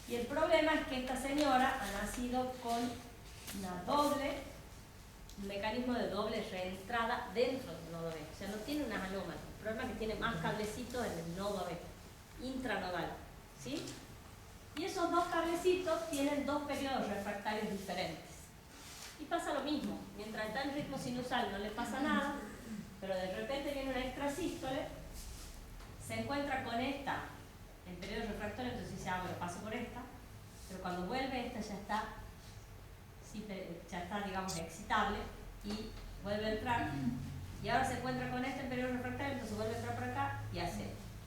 Y el problema es que esta señora ha nacido con un mecanismo de doble reentrada dentro del nodo B. O sea, no tiene unas anómalas. El problema es que tiene más cablecitos en el nodo B, intranodal. ¿Sí? Y esos dos cablecitos tienen dos periodos refractarios diferentes. Y pasa lo mismo. Mientras está en ritmo sinusal no le pasa nada, pero de repente viene una extrasístole, se encuentra con esta en periodo refractario, entonces dice, bueno, paso por esta, pero cuando vuelve esta ya está, digamos, excitable y vuelve a entrar, y ahora se encuentra con esta en periodo refractario, entonces vuelve a entrar por acá y hace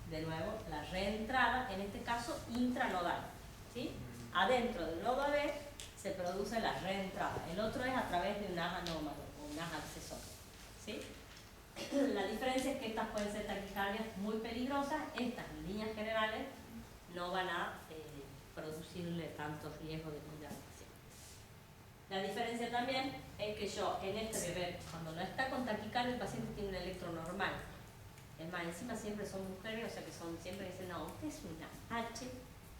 de nuevo la reentrada, en este caso intranodal, ¿sí? Adentro del nodo AB se produce la reentrada, el otro es a través de un haz anómalo o un haz accesorio, ¿sí? La diferencia es que estas pueden ser taquicardias muy peligrosas, estas en líneas generales no van a producirle tantos riesgos de congelación. La diferencia también es que yo en este bebé, cuando no está con taquicardia, el paciente tiene un electro normal. Es más, encima siempre son mujeres, o sea que siempre dicen, no, usted es una H,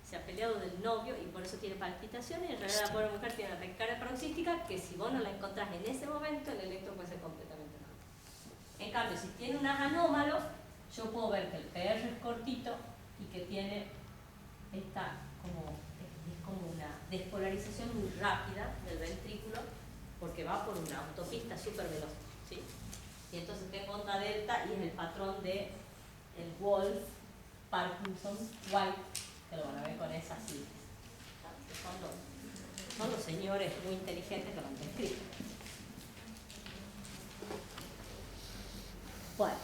se ha peleado del novio y por eso tiene palpitaciones, y en realidad la pobre mujer tiene una taquicardia paroxística que si vos no la encontrás en ese momento, el electro puede ser completamente normal. En cambio, si tiene un haz anómalo, yo puedo ver que el PR es cortito y que tiene esta es como una despolarización muy rápida del ventrículo porque va por una autopista súper veloz, ¿sí? Y entonces tengo onda delta y es el patrón de el Wolf, Parkinson, White, que lo van a ver con esas siglas. Son los señores muy inteligentes que lo han descrito. Bueno,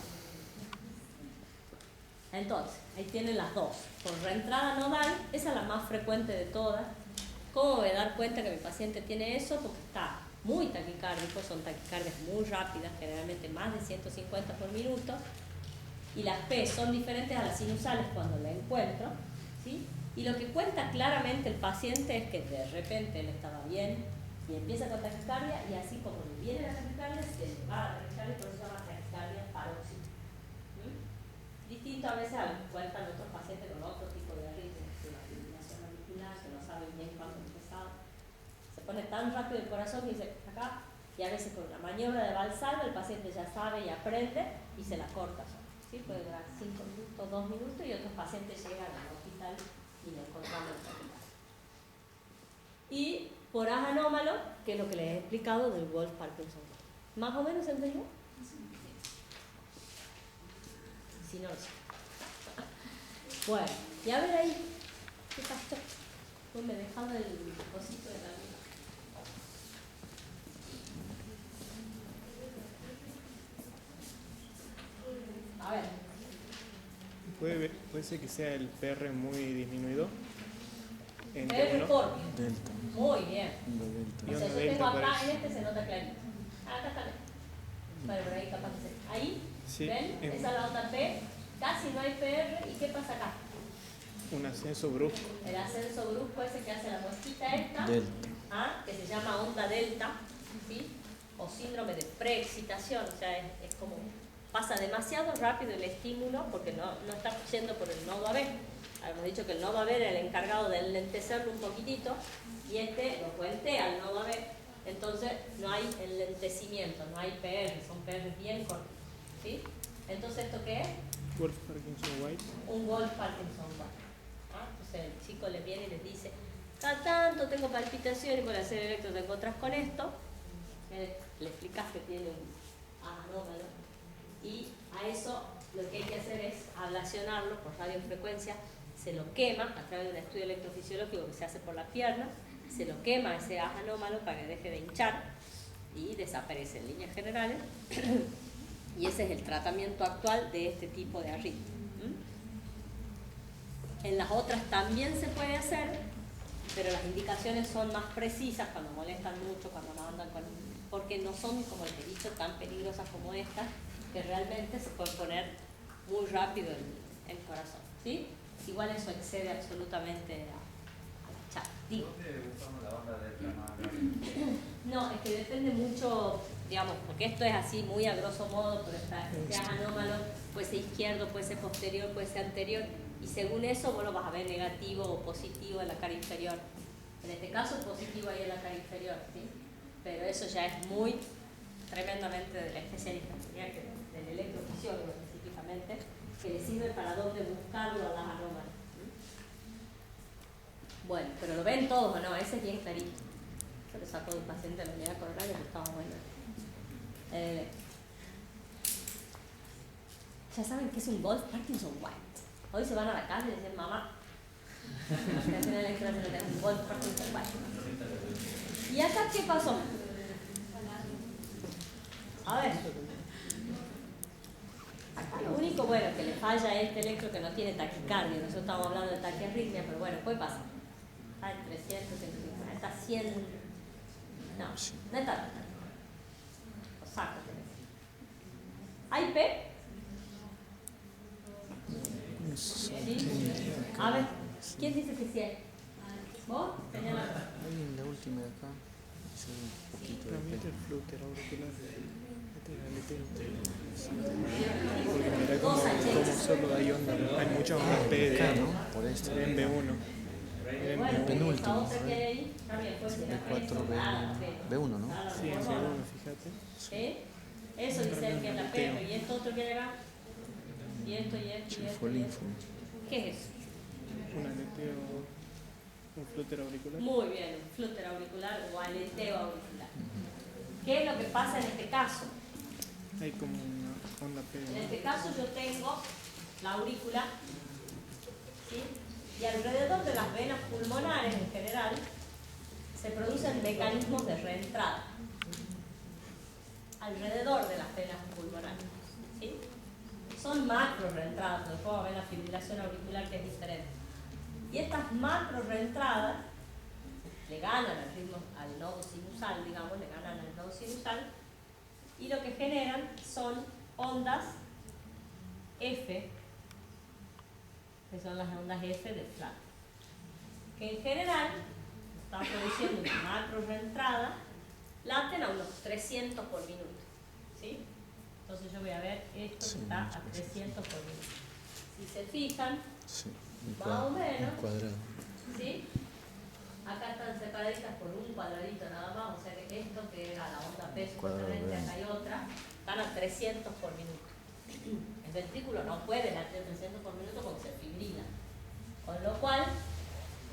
entonces, ahí tienen las dos. Por reentrada nodal, esa es la más frecuente de todas. ¿Cómo voy a dar cuenta que mi paciente tiene eso? Porque está muy taquicárdico, son taquicardias muy rápidas, generalmente más de 150 por minuto, y las P son diferentes a las sinusales cuando la encuentro, ¿sí? Y lo que cuenta claramente el paciente es que de repente él estaba bien y empieza con taquicardia, y así como le viene la taquicardia, se le va a la taquicardia, y por eso se llama taquicardia paroxística. Distinto a veces a lo que cuentan otros pacientes con otro tipo de arritmias, de la fibrilación auricular, que no saben bien cuándo empezar. Se pone tan rápido el corazón que dice acá, y a veces con una maniobra de Valsalva el paciente ya sabe y aprende y se la corta. ¿Sí? Puede durar 5 minutos, 2 minutos, y otros pacientes llegan al hospital y le encontramos el taquicardia. Y por haz anómalo, que es lo que les he explicado del Wolf Parkinson. ¿Más o menos entendió? Si no, sí. Bueno, y a ver ahí, ¿qué pasó? Pues me dejaba el cosito de la vida. A ver. Puede ser que sea el PR muy disminuido. PR corto. Delta. Muy bien. Y O sea, onda yo delta tengo acá, parece. en este se nota clarito. Acá está. Vale, por ahí capaz que se... Ahí, Sí, ¿ven? Esa es la onda P. Casi no hay PR. ¿Y qué pasa acá? Un ascenso brusco. El ascenso brusco ese que hace la mosquita esta, Delta. que se llama onda delta, ¿sí? O síndrome de preexcitación, o sea, es como pasa demasiado rápido el estímulo porque no está yendo por el nodo AB. Habíamos dicho que el nodo AB era el encargado de enlentecerlo un poquitito y este lo puentea al nodo AB, entonces no hay enlentecimiento, no hay PR, son PR bien cortos, ¿sí? Entonces, ¿esto qué es? Wolf Parkinson White. Un Wolf Parkinson White. Entonces el chico le viene y les dice, cada tanto tengo palpitaciones, por hacer electro te encontrás con esto, le explicas que tiene un anómalo, y a eso lo que hay que hacer es ablacionarlo por radiofrecuencia, se lo quema a través de un estudio electrofisiológico que se hace por la pierna, se lo quema ese haz anómalo para que deje de hinchar y desaparece en líneas generales, y ese es el tratamiento actual de este tipo de arritmia. En las otras también se puede hacer, pero las indicaciones son más precisas cuando molestan mucho, cuando no andan con... porque no son, como les he dicho, tan peligrosas como estas, que realmente se puede poner muy rápido el corazón, ¿sí? Igual eso excede absolutamente a la charla. ¿Dónde usamos la onda delta más rápido? No, es que depende mucho, digamos, porque esto es así muy a grosso modo, pero este anómalo puede ser izquierdo, puede ser posterior, puede ser anterior. y según eso vos lo vas a ver negativo o positivo en la cara inferior. En este caso es positivo ahí en la cara inferior, ¿sí? Pero eso ya es muy tremendamente del especialista, del electrofisiólogo específicamente, que le sirve para dónde buscarlo a las anómalas. Bueno, pero lo ven todos o no, ese es bien clarito. Yo lo saco de un paciente de la unidad coronaria que estaba bueno. Ya saben que es un Golf Parkinson White. Hoy se van a la calle y dicen, mamá, que hacen el extra de tener un Golf Parkinson White. ¿Y acá qué pasó? A ver. Acá lo único bueno que le falla a este electro que no tiene taquicardia. Nosotros estamos hablando de taquiarritmia, pero bueno, puede pasar. Está en 300, 150, está 100. No, no está. Lo saco. ¿Hay P? ¿Sí? A ver, ¿quién dice que sí hay? ¿Vos? Señala. Hay en la última de acá. Sí, un poquito de Para mí pelo. el flúter auricular. Este es el aleteo. Porque mira cómo solo hay onda. Hay muchas ondas P Acá, de, ¿no? Por este. en B1. En Bueno, B1. penúltimo. esa otra que hay ahí también puede ser B4, B1, ¿no? Sí, en B1, fíjate. ¿Eh? Eso dice que es la P, y esto otro que hay acá. Y esto, y esto, y esto. y esto. Linfo. ¿Qué es eso? Un aleteo, un flúter auricular. Muy bien, un flúter auricular o aleteo auricular. ¿Qué es lo que pasa en este caso? Hay como una onda P. En este caso yo tengo la aurícula, ¿sí? Y alrededor de las venas pulmonares en general se producen mecanismos de reentrada. Alrededor de las venas pulmonares, ¿sí? Son macro reentradas, pero después va a ver la fibrilación auricular que es diferente. Y estas macro reentradas le ganan al ritmo, al nodo sinusal, digamos, le ganan al nodo sinusal, y lo que generan son ondas F, que son las ondas F de Flack, que en general están produciendo una macro reentrada, laten a unos 300 por minuto, ¿sí? Entonces yo voy a ver esto que está a 300 por minuto. Si se fijan, Sí. más o menos, Un cuadrado. ¿sí? Acá están separaditas por un cuadradito nada más, o sea que esto que era la onda P, supuestamente acá hay otra, están a 300 por minuto. El ventrículo no puede latir 300 por minuto porque se fibrila. Con lo cual,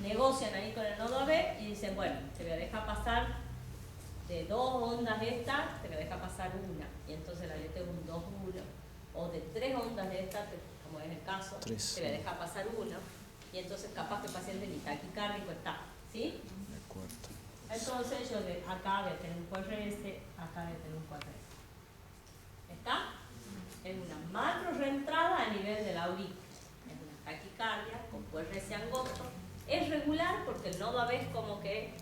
negocian ahí con el nodo AB y dicen, bueno, te voy a dejar pasar de 2 ondas de estas, te voy a dejar pasar una. Y entonces la letra es un 2-1. O de 3 ondas de estas, como es el caso, Tres. te voy a dejar pasar una. Y entonces capaz que el paciente ni taquicárdico está. ¿Sí? De acuerdo. Entonces yo acá voy a tener un QRS, acá voy a tener un QRS. ¿Está? Es una macro reentrada a nivel de la aurícula. Es una taquicardia con QRS angosto. Es regular porque el nodo AB es como que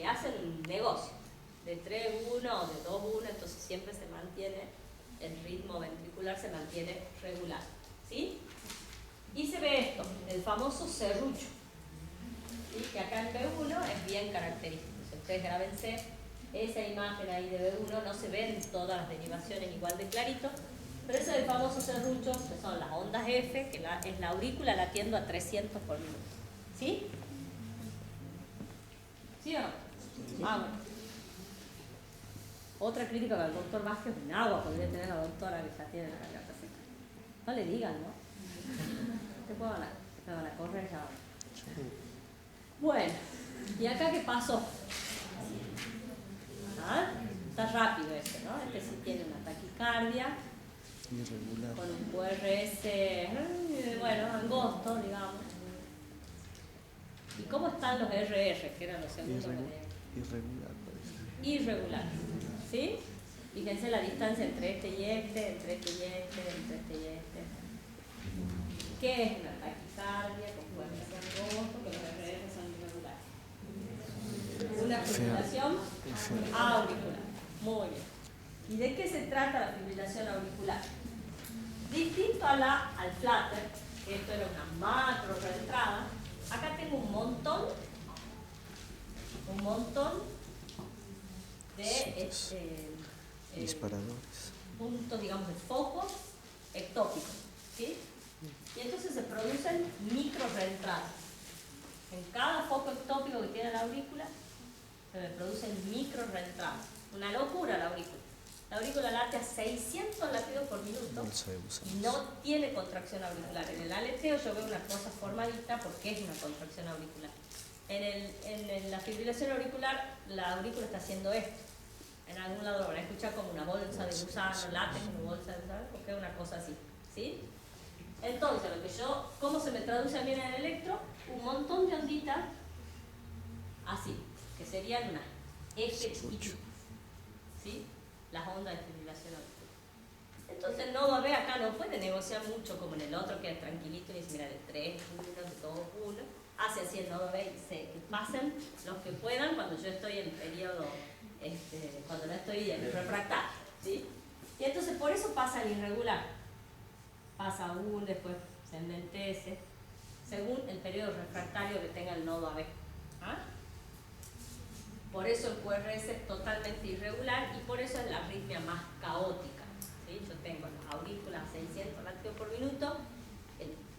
hacen un negocio de 3-1 o de 2-1, entonces siempre se mantiene, el ritmo ventricular se mantiene regular. ¿Sí? Y se ve esto, el famoso serrucho. ¿Sí? Que acá en B1 es bien característico. Si ustedes grábense esa imagen ahí de B1, no se ven todas las derivaciones igual de clarito, pero ese es el famoso serrucho, que son las ondas F, que es la aurícula latiendo a 300 por minuto. ¿Sí? ¿Sí o no? Ah, bueno. Otra crítica para el doctor Vázquez es un agua, podría tener la doctora que ya tiene la garganta seca. No le digan, ¿no? Te van a correr ya. Bueno, ¿y acá qué pasó? ¿Ah? Está rápido este, ¿no? Este sí tiene una taquicardia Irregular. con un QRS, bueno, angosto, digamos. ¿Y cómo están los RR, que eran los segundos que teníamos? Irregular, parece. Irregular, ¿sí? Fíjense la distancia entre este y este, entre este y este, entre este y este. ¿Qué es una taquicardia con QRS angosto? Que los RR son irregulares. Una fibrilación auricular. Muy bien. ¿Y de qué se trata la fibrilación auricular? Distinto al flutter, que esto era una macro reentrada, acá tengo un montón de Disparadores. puntos, digamos, de focos ectópicos, ¿sí? Y entonces se producen micro reentradas. En cada foco ectópico que tiene la aurícula se me producen micro reentradas. Una locura la aurícula. La aurícula late a 600 latidos por minuto Bolsa de gusanos. y no tiene contracción auricular. En el aleteo yo veo una cosa formadita porque es una contracción auricular. En la fibrilación auricular, la aurícula está haciendo esto. En algún lado lo van a escuchar como una bolsa de gusano, late como bolsa de gusano, porque es una cosa así. ¿Sí? Entonces, ¿cómo se me traduce a mí en el electro? Un montón de onditas así, que serían una F chiquititas. ¿Sí? Las ondas de fibrilación auricular. Entonces el nodo AB acá no puede negociar mucho como en el otro, que es tranquilito y dice, mira, de 3, 1, de 2, 1. Hace así el nodo B y dice que pasen los que puedan cuando yo estoy en periodo, cuando no estoy en refractario. ¿Sí? Y entonces por eso pasa el irregular. Pasa un, después se enlentece, según el periodo refractario que tenga el nodo AB. ¿Ah? Por eso el QRS es totalmente irregular y por eso es la arritmia más caótica. ¿Sí? Yo tengo las aurículas a 600 latidos por minuto,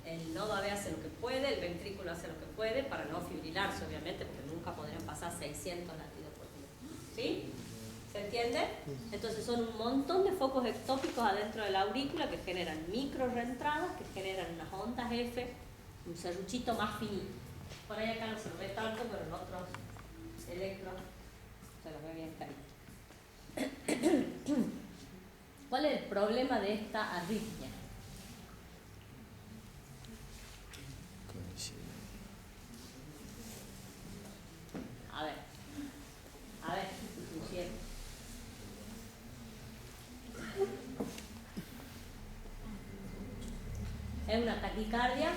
el nodo AB hace lo que puede, el ventrículo hace lo que puede para no fibrilarse, obviamente, porque nunca podrían pasar 600 latidos por minuto. ¿Sí? ¿Se entiende? Entonces son un montón de focos ectópicos adentro de la aurícula que generan micro reentradas, que generan unas ondas F, un serruchito más finito. Por ahí acá no se lo ve tanto, pero en otros electros se los ve bien clarito. ¿Cuál es el problema de esta arritmia? A ver, si pusiera. Es una taquicardia,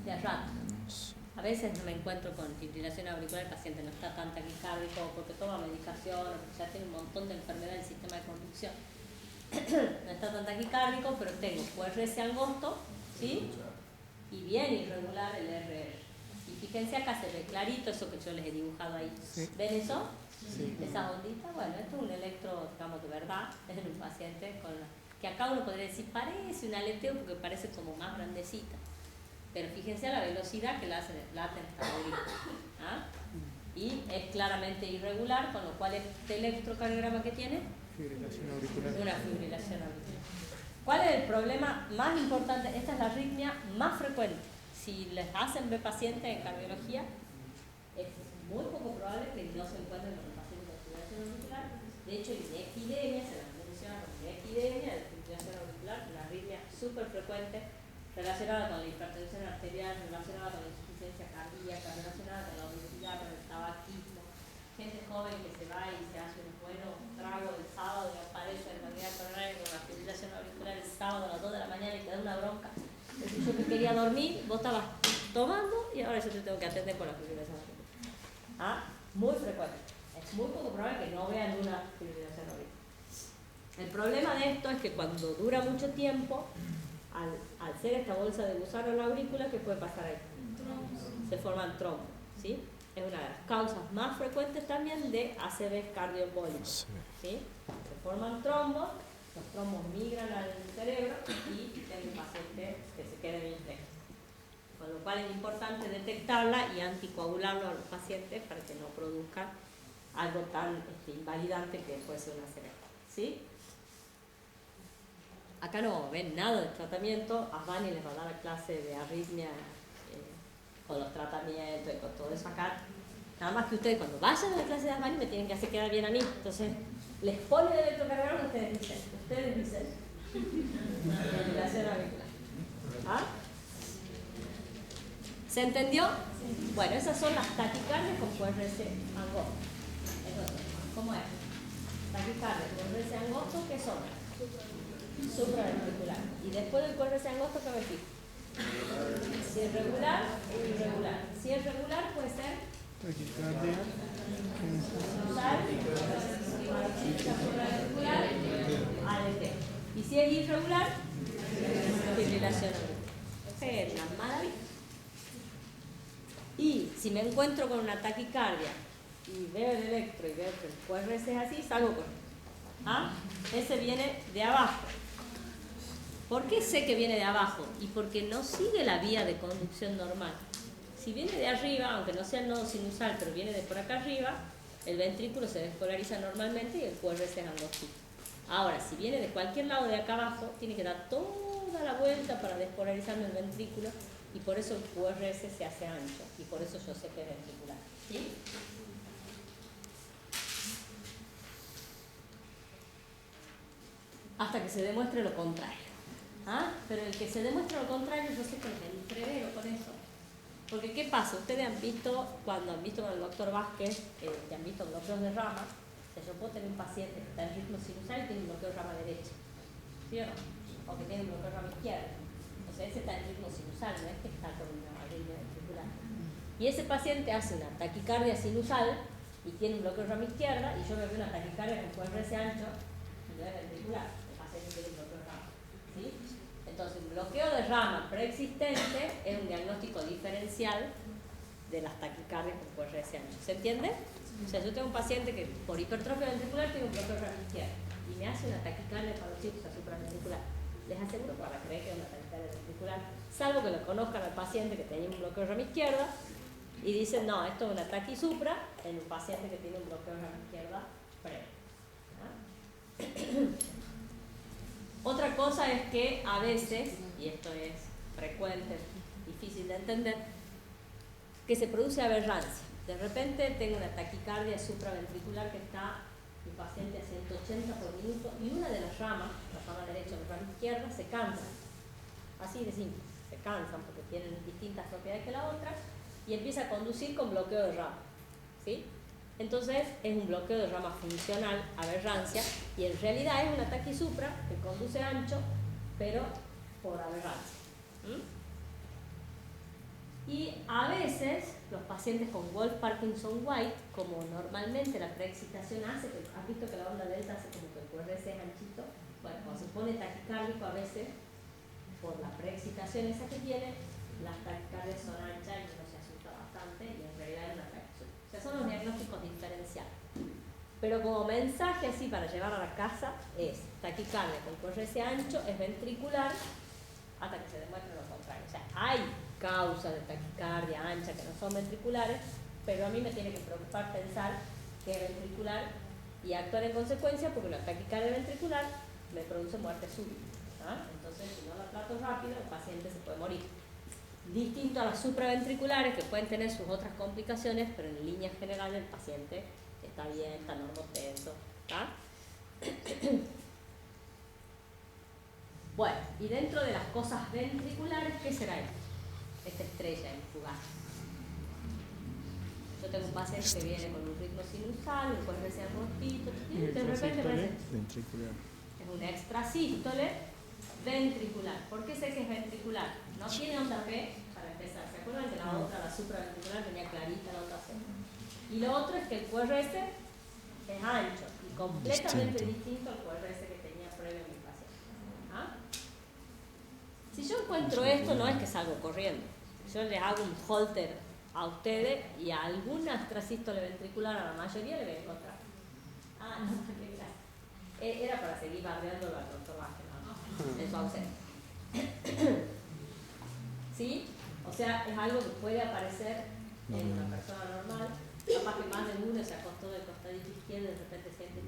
de rato. A veces no me encuentro con fibrilación auricular, el paciente no está tan taquicárdico porque toma medicación, ya tiene un montón de enfermedades del sistema de conducción. No está tan taquicárdico, pero tengo QRS angosto, ¿sí? Y bien irregular el RR. Y fíjense acá se ve clarito eso que yo les he dibujado ahí. Sí. ¿Ven eso? Sí. Esas onditas, bueno, esto es un electro, digamos, de verdad, es en un paciente con que acá uno podría decir parece un aleteo porque parece como más grandecita. Pero fíjense a la velocidad que late esta aurícula. ¿Ah? Y es claramente irregular, con lo cual este electrocardiograma que tiene Fibrilación auricular. una fibrilación auricular. ¿Cuál es el problema más importante? Esta es la arritmia más frecuente. Si les hacen ver pacientes en cardiología, es muy poco probable que no se encuentren con pacientes con fibrilación auricular. De hecho, hay una epidemia, se la menciona como una epidemia de fibrilación auricular, una arritmia súper frecuente, relacionada con la hipertensión arterial, relacionada con la insuficiencia cardíaca, relacionada con la obesidad, con el tabaquismo. Gente joven que se va y se hace un buen trago el sábado y aparece en la unidad coronaria con la fibrilación auricular el sábado a las 2 de la mañana y te da una bronca. Es decir, yo que quería dormir, vos estabas tomando y ahora yo te tengo que atender con la fibrilación auricular. ¿Ah? Muy frecuente. Es muy poco probable que no vean una fibrilación auricular. El problema de esto es que cuando dura mucho tiempo, al ser esta bolsa de gusano en la aurícula, ¿qué puede pasar ahí? Se forman trombos, ¿sí? Es una de las causas más frecuentes también de ACV cardioembólicos, ¿sí? Se forman trombos, los trombos migran al cerebro y tienen pacientes que se queden infectos. Con lo cual es importante detectarla y anticoagularlo a los pacientes para que no produzcan algo tan invalidante que puede ser una ACV, ¿sí? Acá no ven nada de tratamiento, Asbani les va a dar la clase de arritmia con los tratamientos y con todo eso acá. Nada más que ustedes cuando vayan a la clase de Asbani me tienen que hacer quedar bien a mí. Entonces, les ponen el electrocardiograma y ustedes dicen. Fibrilación auricular. ¿Ah? ¿Se entendió? Bueno, esas son las taquicardias con QRS angosto. Entonces, ¿cómo es? Taquicardia con QRS angosto, ¿qué son? Supraventricular. Y después del QRS angosto, ¿qué me fijo? Si es regular o irregular. Si es regular, puede ser Taquicardia. supraventricular, ADT. Y si es irregular, fibrilación auricular. Es una maravilla. Y si me encuentro con una taquicardia y veo el electro y veo que el QRS es así, salgo con él. ¿Ah? Ese viene de abajo. ¿Por qué sé que viene de abajo? Y porque no sigue la vía de conducción normal. Si viene de arriba, aunque no sea el nodo sinusal, pero viene de por acá arriba, el ventrículo se despolariza normalmente y el QRS es angostito. Ahora, si viene de cualquier lado de acá abajo, tiene que dar toda la vuelta para despolarizarme el ventrículo y por eso el QRS se hace ancho y por eso yo sé que es ventricular. ¿Sí? Hasta que se demuestre lo contrario. ¿Ah? Pero el que se demuestre lo contrario, yo sé que me entrevero con eso. Porque ¿qué pasa? Ustedes han visto, cuando han visto con el doctor Vázquez, que han visto bloqueos de rama, que yo puedo tener un paciente que está en ritmo sinusal y tiene un bloqueo de rama derecha, ¿sí o no? O que tiene un bloqueo de rama izquierda. O sea, ese está en ritmo sinusal, no es que está con una arritmia ventricular. Y ese paciente hace una taquicardia sinusal y tiene un bloqueo de rama izquierda y yo me veo una taquicardia con QRS ancho y no es ventricular. El paciente tiene un bloqueo de rama. ¿Sí? Entonces, un bloqueo de rama preexistente es un diagnóstico diferencial de las taquicardias con QRS ancho. ¿Se entiende? O sea, yo tengo un paciente que por hipertrofia ventricular tiene un bloqueo de rama izquierda y me hace una taquicardia paroxística supraventricular. Les aseguro para creer que es una taquicardia ventricular, salvo que lo conozcan al paciente que tenía un bloqueo de rama izquierda y dicen, no, esto es una taquisupra en un paciente que tiene un bloqueo de rama izquierda pre. Otra cosa es que a veces, y esto es frecuente, difícil de entender, que se produce aberrancia. De repente tengo una taquicardia supraventricular que está mi paciente a 180 por minuto y una de las ramas, la rama derecha o la rama izquierda, se cansa. Así de simple, se cansan porque tienen distintas propiedades que la otra y empieza a conducir con bloqueo de rama. ¿Sí? Entonces es un bloqueo de rama funcional, aberrancia, y en realidad es una taquisupra que conduce ancho, pero por aberrancia. Y a veces los pacientes con Wolff-Parkinson-White, como normalmente la preexcitación hace, que has visto que la onda delta hace como que el QRS es anchito, bueno, cuando se pone taquicárdico a veces, por la preexcitación esa que tiene, las taquicardias son anchas y uno se asusta bastante y en realidad es una taquisupra. O sea, son los diagnósticos diferenciales. Pero como mensaje así para llevar a la casa es taquicardia con QRS ancho, es ventricular, hasta que se demuestre lo contrario. O sea, hay causas de taquicardia ancha que no son ventriculares, pero a mí me tiene que preocupar pensar que es ventricular y actuar en consecuencia porque la taquicardia ventricular me produce muerte súbita. Entonces, si no la trato rápido, el paciente se puede morir. Distinto a las supraventriculares que pueden tener sus otras complicaciones, pero en líneas generales el paciente está bien, está normotenso. Bueno, y dentro de las cosas ventriculares, ¿qué será esto? Esta estrella en fugaz. Yo tengo un paciente que viene con un ritmo sinusal, un QRS angostito, y de repente parece ventricular. es un extrasístole ventricular. ¿Por qué sé que es ventricular? No tiene onda B para empezar. ¿Se acuerdan que la otra, la supraventricular, tenía clarita la onda C? Y lo otro es que el QRS es ancho y completamente distinto al QRS que tenía previo a mi paciente. Si yo encuentro esto, no es que salgo corriendo. Yo les hago un holter a ustedes y a alguna extrasístole ventricular, a la mayoría le voy a encontrar. No, qué gracia. Era para seguir bardeándolo al doctor Vázquez, ¿no? En su ausencia. ¿Sí? O sea, es algo que puede aparecer en una persona normal. Capaz que más de uno se acostó del costadito izquierdo y de repente siente.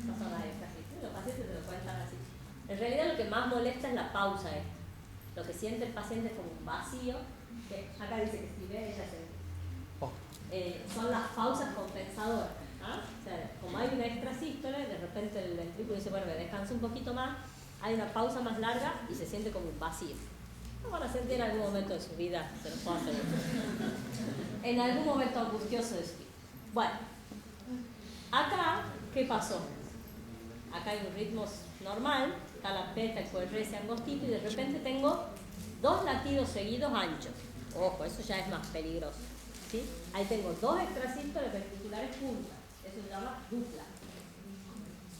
Esas son las extrasístoles. Los pacientes se lo cuentan así. En realidad lo que más molesta es la pausa esta. Lo que siente el paciente es como un vacío, que acá dice que si ve, ella se son las pausas compensadoras. O sea, como hay una extrasístole, de repente el ventrículo dice, bueno, me descanso un poquito más, hay una pausa más larga y se siente como un vacío. Lo van a sentir en algún momento de su vida, se lo puedo hacer. En algún momento angustioso de su vida. Bueno, acá, ¿qué pasó? Acá hay un ritmo normal, está la beta, el QRS angostito y de repente tengo 2 latidos seguidos anchos. Ojo, eso ya es más peligroso. ¿Sí? Ahí tengo 2 extrasístoles ventriculares juntas. Eso se llama dupla.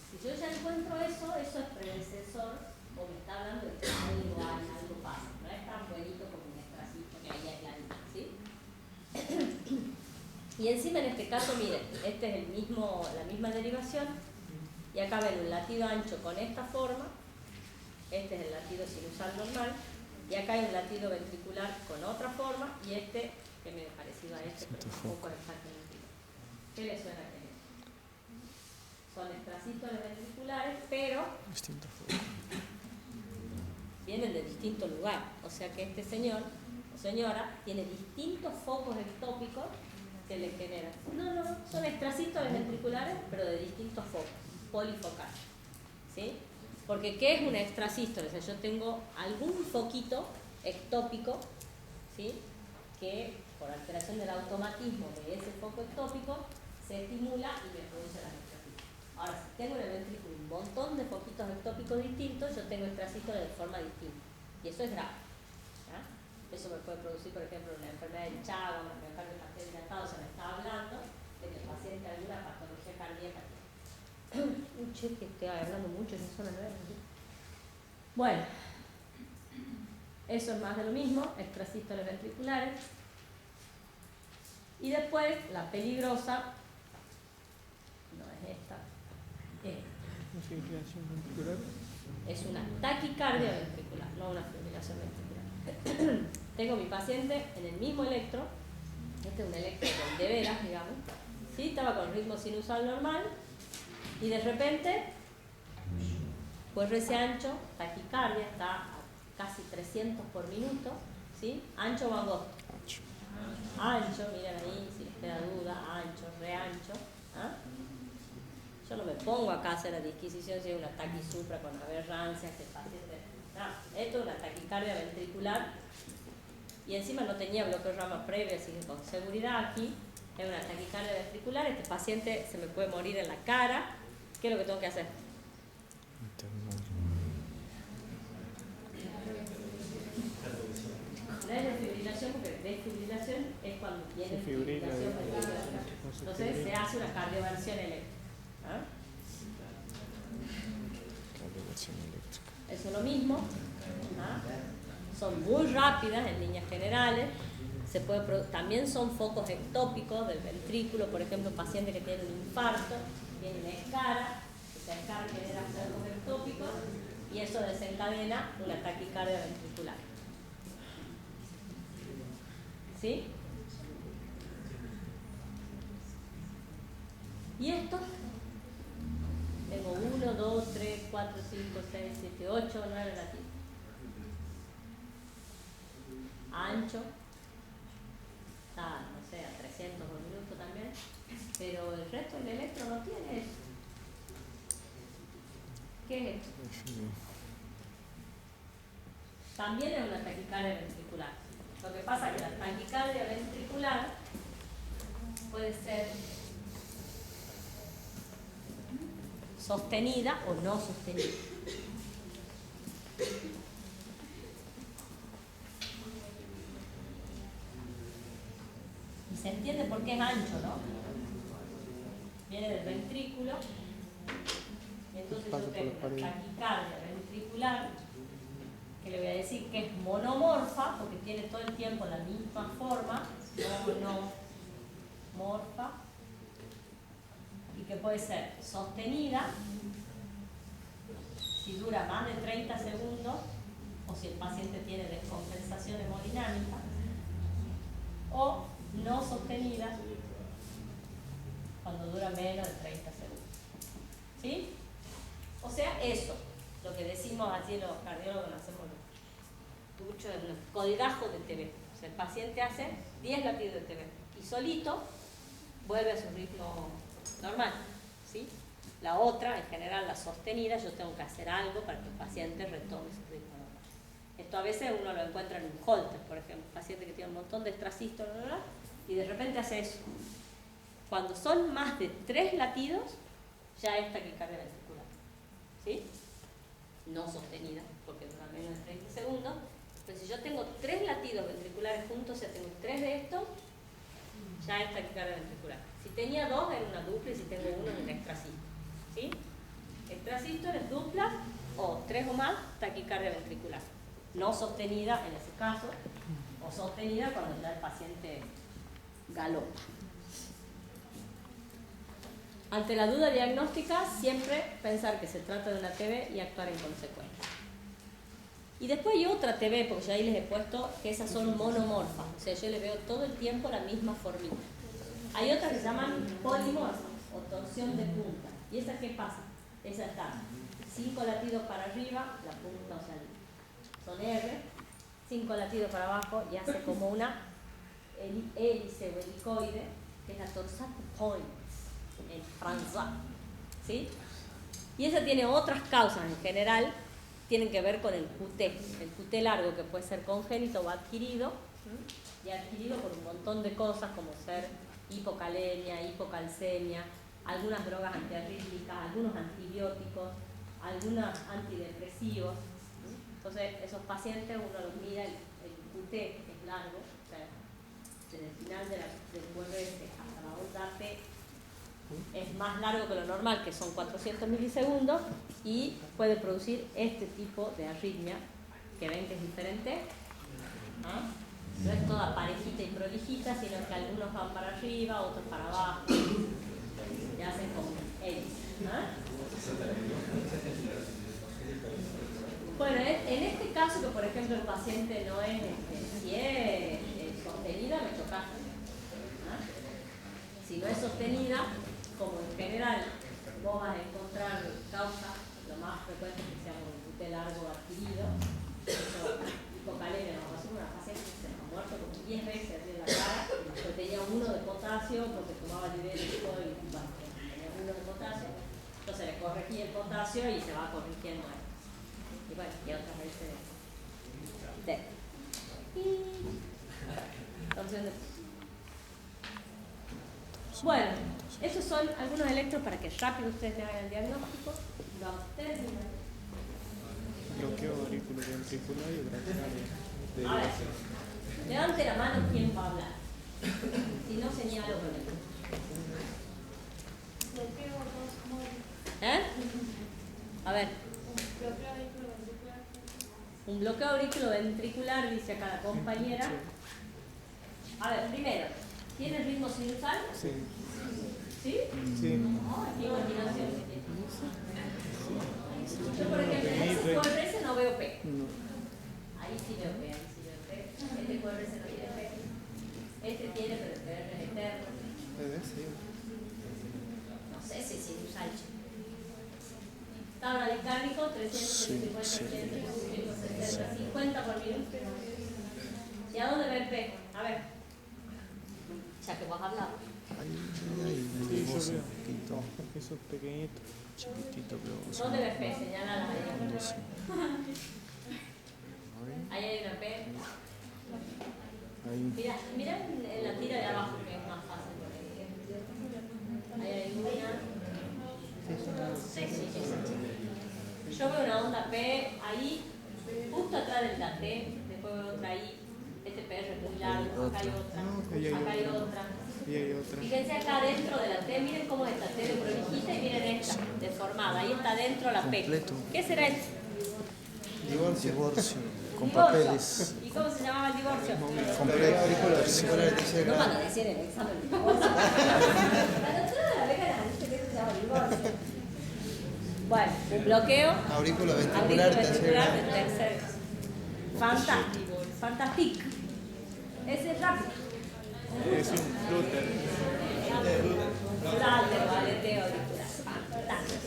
Si yo ya encuentro eso, eso es predecesor o me está hablando de que algo pasa. No es tan buenito como un extrasístole que ahí hay ¿sí? Y encima en este caso, miren, este es la misma derivación. Y acá ven un latido ancho con esta forma Este es el latido sinusal normal. Y acá hay un latido ventricular con otra forma y este, que me parecido a este, pero tampoco exactamente igual. ¿Qué le suena a esto? Son extrasístoles ventriculares, pero Distintos focos. vienen de distintos lugares. O sea que este señor o señora tiene distintos focos ectópicos que le generan. No, son extrasístoles ventriculares, pero de distintos focos, polifocales. ¿Sí? Porque ¿qué es un extrasístole? O sea, yo tengo algún foquito ectópico, ¿sí?, que por alteración del automatismo de ese foco ectópico se estimula y me produce las extrasístoles. Ahora, si tengo en el ventrículo un montón de foquitos ectópicos distintos, yo tengo extrasístoles de forma distinta. Y eso es grave. ¿Ya? Eso me puede producir, por ejemplo, una enfermedad de Chagas, una miocardio infarctal dilatado. Se me está hablando de que el paciente tiene alguna patología cardíaca. Che, que estoy hablando mucho en zona 9. Bueno, eso es más de lo mismo, extrasístoles ventriculares. Y después, la peligrosa, no es esta, Fibrilación ventricular. es una taquicardia ventricular, no una fibrilación ventricular. Tengo mi paciente en el mismo electro, este es un electro de veras, digamos, ¿sí? Estaba con ritmo sinusal normal y de repente, pues ese ancho, taquicardia, está a casi 300 por minuto, ¿sí? ¿Ancho o angosto? Ancho, miren ahí, si les queda duda, ancho, re ancho. ¿Ah? Yo no me pongo acá a hacer la disquisición si es una taquisupra con aberrancias, que el paciente... No, esto es una taquicardia ventricular y encima no tenía bloqueo de rama previo, así que con seguridad aquí es una taquicardia ventricular. Este paciente se me puede morir en la cara. ¿Qué es lo que tengo que hacer? No es desfibrilación, porque desfibrilación es cuando tiene Se fibrila, fibrilación no ventricular. se Entonces se fibrila. hace una cardioversión eléctrica. ¿Ah? Cardioversión eléctrica. Eso es lo mismo. ¿Ah? Son muy rápidas en líneas generales. También son focos ectópicos del ventrículo. Por ejemplo, pacientes que tienen un infarto, tienen una escara, esa escara genera focos ectópicos y eso desencadena una taquicardia ventricular. ¿Sí? Y esto, tengo 1, 2, 3, 4, 5, 6, 7, 8, 9 latidos. Ancho, está, no sé, a 300 por minuto también, pero el resto del electro no tiene eso. ¿Qué es esto? También es una taquicardia ventricular. Lo que pasa es que la taquicardia ventricular puede ser sostenida o no sostenida. Y se entiende por qué es ancho, ¿no? Viene del ventrículo. Y entonces yo tengo una taquicardia ventricular, que le voy a decir que es monomorfa, porque tiene todo el tiempo la misma forma, monomorfa, y que puede ser sostenida si dura más de 30 segundos o si el paciente tiene descompensación hemodinámica, o no sostenida cuando dura menos de 30 segundos. ¿Sí? O sea, eso, lo que decimos así los cardiólogos, hacemos mucho el codigajo de TB. O sea, el paciente hace 10 latidos de TB y solito vuelve a su ritmo normal. ¿Sí? La otra, en general, la sostenida, yo tengo que hacer algo para que el paciente retome su ritmo normal. Esto a veces uno lo encuentra en un Holter, por ejemplo, un paciente que tiene un montón de extrasístoles, y de repente hace eso. Cuando son más de 3 latidos, ya es taquicardia ventricular. ¿Sí? No sostenida, porque dura menos de 30 segundos. Pero si yo tengo 3 latidos ventriculares juntos, o sea, tengo 3 de estos, ya es taquicardia ventricular. Si tenía 2, era una dupla, y si tengo 1, es un extrasístole. ¿Sí? Extrasístole es dupla, o 3 o más, taquicardia ventricular. No sostenida en ese caso, o sostenida cuando ya el paciente galopa. Ante la duda diagnóstica, siempre pensar que se trata de una TB y actuar en consecuencia. Y después hay otra TV, porque yo ahí les he puesto que esas son monomorfas, o sea, yo les veo todo el tiempo la misma formita. Hay otras que se llaman polimorfas, o torsión de punta. ¿Y esa qué pasa? Esa está 5 latidos para arriba, la punta, o sea, son R, 5 latidos para abajo y hace como una hélice o helicoide, que es la torsade points, en francés, ¿sí? Y esa tiene otras causas en general, tienen que ver con el QT. El QT largo, que puede ser congénito o adquirido, y adquirido por un montón de cosas, como ser hipocalemia, hipocalcemia, algunas drogas antiarrítmicas, algunos antibióticos, algunos antidepresivos. Entonces, esos pacientes uno los mira, el QT es largo, o sea, desde el final del QRS hasta la onda T es más largo que lo normal, que son 400 milisegundos, y puede producir este tipo de arritmia, que ven que es diferente. ¿Ah? No es toda parejita y prolijita, sino que algunos van para arriba, otros para abajo, y hacen como hélice. ¿Ah? Bueno, en este caso, que por ejemplo el paciente no es, si es sostenida, me chocaste. ¿Ah? Si no es sostenida, como en general vos vas a encontrar causas, lo más frecuente es que sea un QT largo adquirido, hipocalemia, nos pasó una paciente que se nos ha muerto como 10 veces así en la cara, porque tenía 1 de potasio, porque tomaba libélico y bueno, tenía 1 de potasio, entonces le corregí el potasio y se va corrigiendo ahí. Y bueno, y otras veces entonces, bueno, esos son algunos electros para que rápido ustedes le hagan el diagnóstico. Vamos a terminar. Bloqueo auriculoventricular y braquial. A ver, levante la mano quien va a hablar. Si no, señalo con él. ¿Eh? A ver. Un bloqueo auriculoventricular, dice acá la compañera. A ver, primero, ¿tiene ritmo sinusal? Sí. ¿Sí? Sí. ¿Qué continuación tiene? Yo, por ejemplo, en ese QRS no veo P. Ahí sí veo P, ahí sí veo P. Este QRS no tiene P. Este tiene, pero el PR es eterno. Sí. No sé si es sinusal. Estaba radicárnico, 350, 360, 50 por minuto. ¿Y a dónde ve P? A ver. Ya que vos has hablado. Sí, yo veo. Eso es pequeñito. Chiquitito, pero... ¿Dónde ves P? Señala ahí. No sé. Ahí hay una P. Ahí. Mira en la tira de abajo, que es más fácil. Ahí hay una. Sí. Yo veo una onda P ahí, justo atrás del la T, después veo otra ahí. Este PR es muy largo, acá hay otra, acá hay otra. Y hay otra. Fíjense acá dentro de la T, miren cómo es esta T de prolijita y miren esta, deformada. Ahí está dentro la P. Completo. ¿Qué será esto? Divorcio. Con Divorcio. papeles. ¿Y cómo se llamaba el divorcio? Completo. No van a decir en el examen divorcio. La doctora de la beca les dice que se llama divorcio. Bueno, un bloqueo Auriculoventricular auriculoventricular de tercer grado. Fantástico, fantástico. Ese es rápido. Es un flúter. Flutter, aleteo auricular. Fantástico.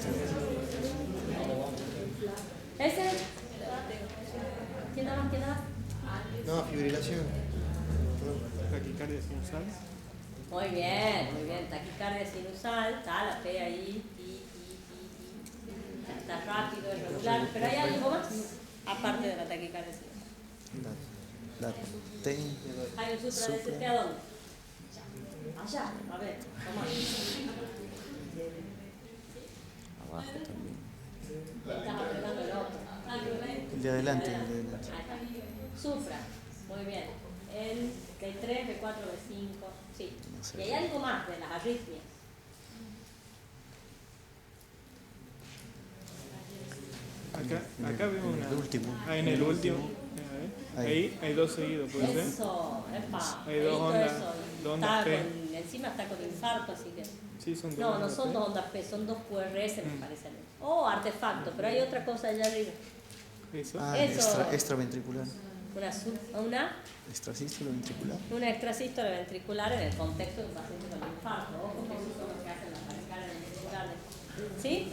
Ese. ¿Quién da más? ¿Quién da más? No, fibrilación. Taquicardia sinusal. Muy bien, muy bien. Taquicardia sinusal, está la P ahí. Está rápido, es regular, pero hay algo más aparte de la taquicardia sinusal. La T. Hay un supra de CT, ¿a dónde? Allá, a ver, toma. Abajo también. Estás apretando el otro. El de adelante, el de adelante. Supra, muy bien. El B3, B4, B5, sí. No sé. Y hay algo más de las arritmias. Acá vemos una. El último. Ah, en el último. Ahí hay dos seguidos, ¿puede ser? Eso, epa. Hay dos ahí todo ondas, eso. Y dos ondas está P. con, encima está con infarto, así que. Sí, son dos. No, no ondas son P. dos ondas P, son dos QRS, me parece. Oh, artefacto, pero hay otra cosa allá arriba. Eso. Ah, Eso. extraventricular. Extrasístole ventricular. Una extrasístole ventricular en el contexto de un paciente con infarto. Ojo que eso es lo que hacen las radicales ventriculares. ¿Sí?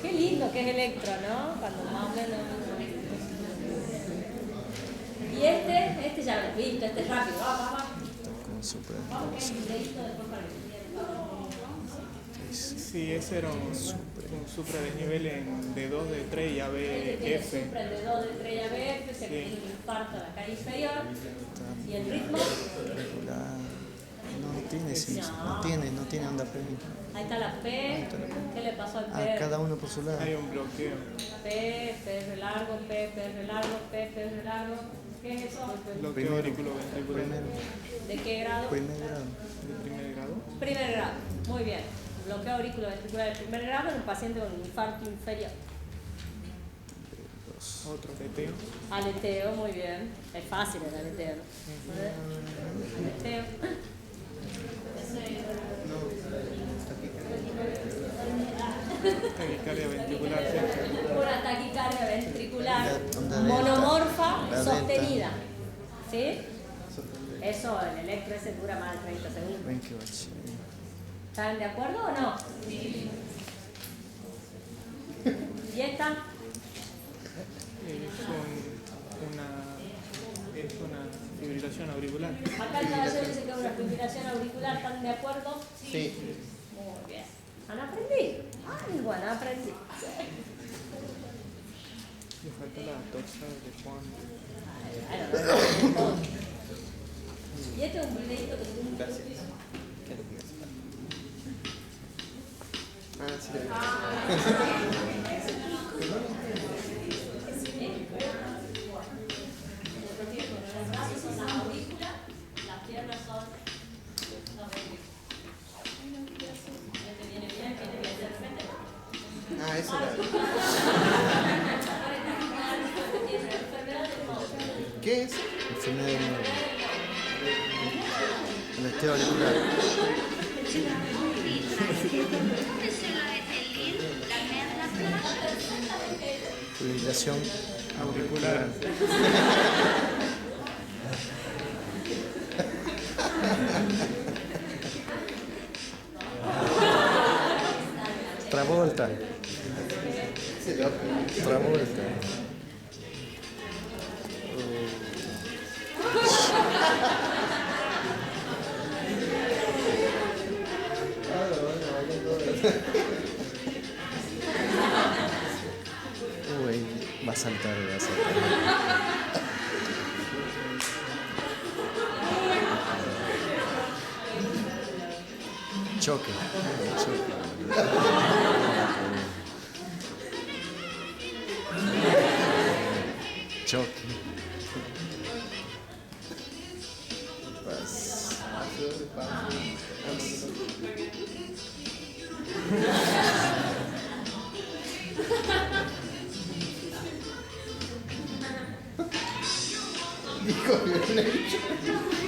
Qué lindo que es electro, ¿no? Cuando más o menos... Y este ya lo has visto, este es rápido. Va. Con supra. Vamos que es un dedito después para que Sí, ese era un supradesnivel en D2, D3 y ABF. Supra el de 2 de 3 y ABF, se tiene un infarto a la calle inferior. ¿Y el ritmo? Regular. No tiene, sí, no tiene onda P. Ahí está la P. ¿Qué le pasó al P? Ah, cada uno por su lado. Hay un bloqueo. P, P largo, P largo, P largo. ¿Qué es eso? Bloqueo Primero. auriculoventricular. ¿De qué grado? Primer grado. ¿De primer grado? Primer grado. Muy bien. Bloqueo auriculoventricular de primer grado en un paciente con un infarto inferior. Otro teteo. Aleteo, muy bien. Es fácil el aleteo, ¿no? Aleteo. Taquicardia ventricular. Sí. Una taquicardia ventricular Onda delta. monomorfa La sostenida. ¿Sí? Eso, el electro ese dura más de 30 segundos. Ven que bache. ¿Están de acuerdo o no? Sí. ¿Y esta? Es una fibrilación auricular. Acá el caballero dice que es una fibrilación auricular. ¿Están de acuerdo? Sí. Muy bien. ¿Han aprendido? Algo han aprendido. Le falta la doxa de Juan. Y este es un videito que tiene un... Ah, sí, Los brazos son las aurículas, las piernas son los ventrículos. Este viene bien de frente. Ah, eso era. ¿Qué es? Enfermedad de nuevo. El esteo auricular. Fibrilación Auricular. Travolta. Travolta. Uy, va a saltar, va a saltar. Choque. Choque. Dijo que